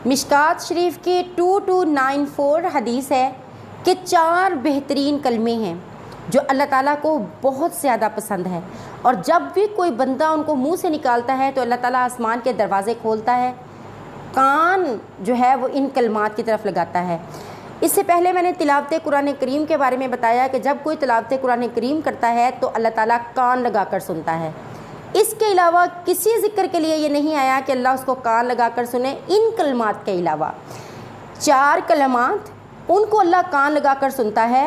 مشکات شریف کی 2294 حدیث ہے کہ 4 بہترین کلمے ہیں جو اللہ تعالیٰ کو بہت زیادہ پسند ہے، اور جب بھی کوئی بندہ ان کو منہ سے نکالتا ہے تو اللہ تعالیٰ آسمان کے دروازے کھولتا ہے، کان جو ہے وہ ان کلمات کی طرف لگاتا ہے۔ اس سے پہلے میں نے تلاوت قرآن کریم کے بارے میں بتایا کہ جب کوئی تلاوت قرآن کریم کرتا ہے تو اللہ تعالیٰ کان لگا کر سنتا ہے۔ اس کے علاوہ کسی ذکر کے لیے یہ نہیں آیا کہ اللہ اس کو کان لگا کر سنے۔ ان کلمات کے علاوہ 4 کلمات ان کو اللہ کان لگا کر سنتا ہے،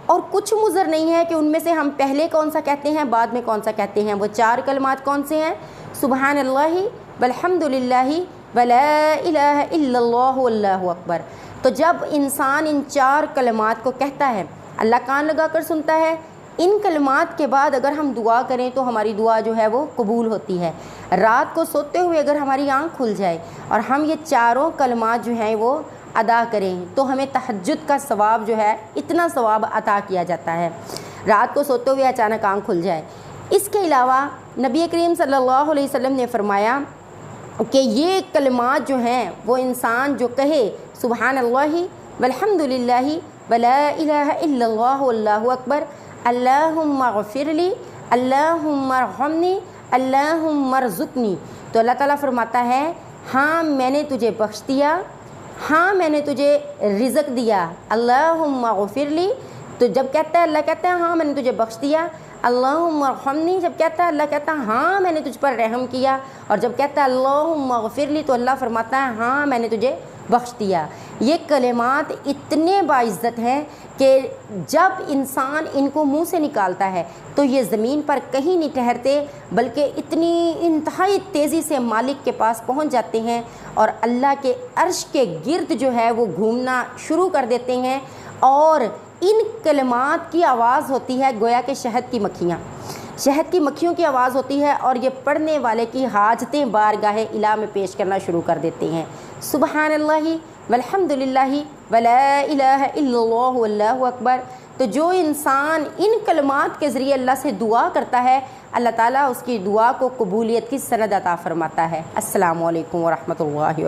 اور کچھ مضر نہیں ہے کہ ان میں سے ہم پہلے کون سا کہتے ہیں بعد میں کون سا کہتے ہیں۔ وہ 4 کلمات کون سے ہیں؟ سبحان اللہ والحمد للہ ولا الہ الا اللہ واللہ اکبر۔ تو جب انسان ان 4 کلمات کو کہتا ہے اللہ کان لگا کر سنتا ہے۔ ان کلمات کے بعد اگر ہم دعا کریں تو ہماری دعا جو ہے وہ قبول ہوتی ہے۔ رات کو سوتے ہوئے اگر ہماری آنکھ کھل جائے اور ہم یہ 4 کلمات جو ہیں وہ ادا کریں تو ہمیں تہجد کا ثواب جو ہے اتنا ثواب عطا کیا جاتا ہے، رات کو سوتے ہوئے اچانک آنکھ کھل جائے۔ اس کے علاوہ نبی کریم صلی اللہ علیہ وسلم نے فرمایا کہ یہ کلمات جو ہیں وہ انسان جو کہے سبحان اللہ والحمد للہ ولا الہ الا اللہ واللہ اکبر، اللہم اغفر لی، اللہم ارحمنی، اللہم ارزقنی، تو اللہ تعالیٰ فرماتا ہے ہاں میں نے تجھے بخش دیا، ہاں میں نے تجھے رزق دیا۔ اللہم اغفر لی، تو جب کہتا ہے اللہ کہتا ہے ہاں میں نے تجھے بخش دیا۔ اللہم ارحمنی، جب کہتا ہے اللہ کہتا ہے ہاں میں نے تجھ پر رحم کیا، اور جب کہتا ہے اللہم اغفر لی تو اللہ فرماتا ہے ہاں میں نے تجھے بخش دیا۔ یہ کلمات اتنے باعزت ہیں کہ جب انسان ان کو منہ سے نکالتا ہے تو یہ زمین پر کہیں نہیں ٹھہرتے، بلکہ اتنی انتہائی تیزی سے مالک کے پاس پہنچ جاتے ہیں اور اللہ کے عرش کے گرد جو ہے وہ گھومنا شروع کر دیتے ہیں، اور ان کلمات کی آواز ہوتی ہے گویا کہ شہد کی مکھیوں کی آواز ہوتی ہے، اور یہ پڑھنے والے کی حاجتیں بارگاہ الہ میں پیش کرنا شروع کر دیتے ہیں۔ سبحان اللہ والحمد للہ ولا الہ الا اللہ واللہ اکبر۔ تو جو انسان ان کلمات کے ذریعے اللہ سے دعا کرتا ہے اللہ تعالیٰ اس کی دعا کو قبولیت کی سند عطا فرماتا ہے۔ السلام علیکم ورحمۃ اللہ وبرکاتہ۔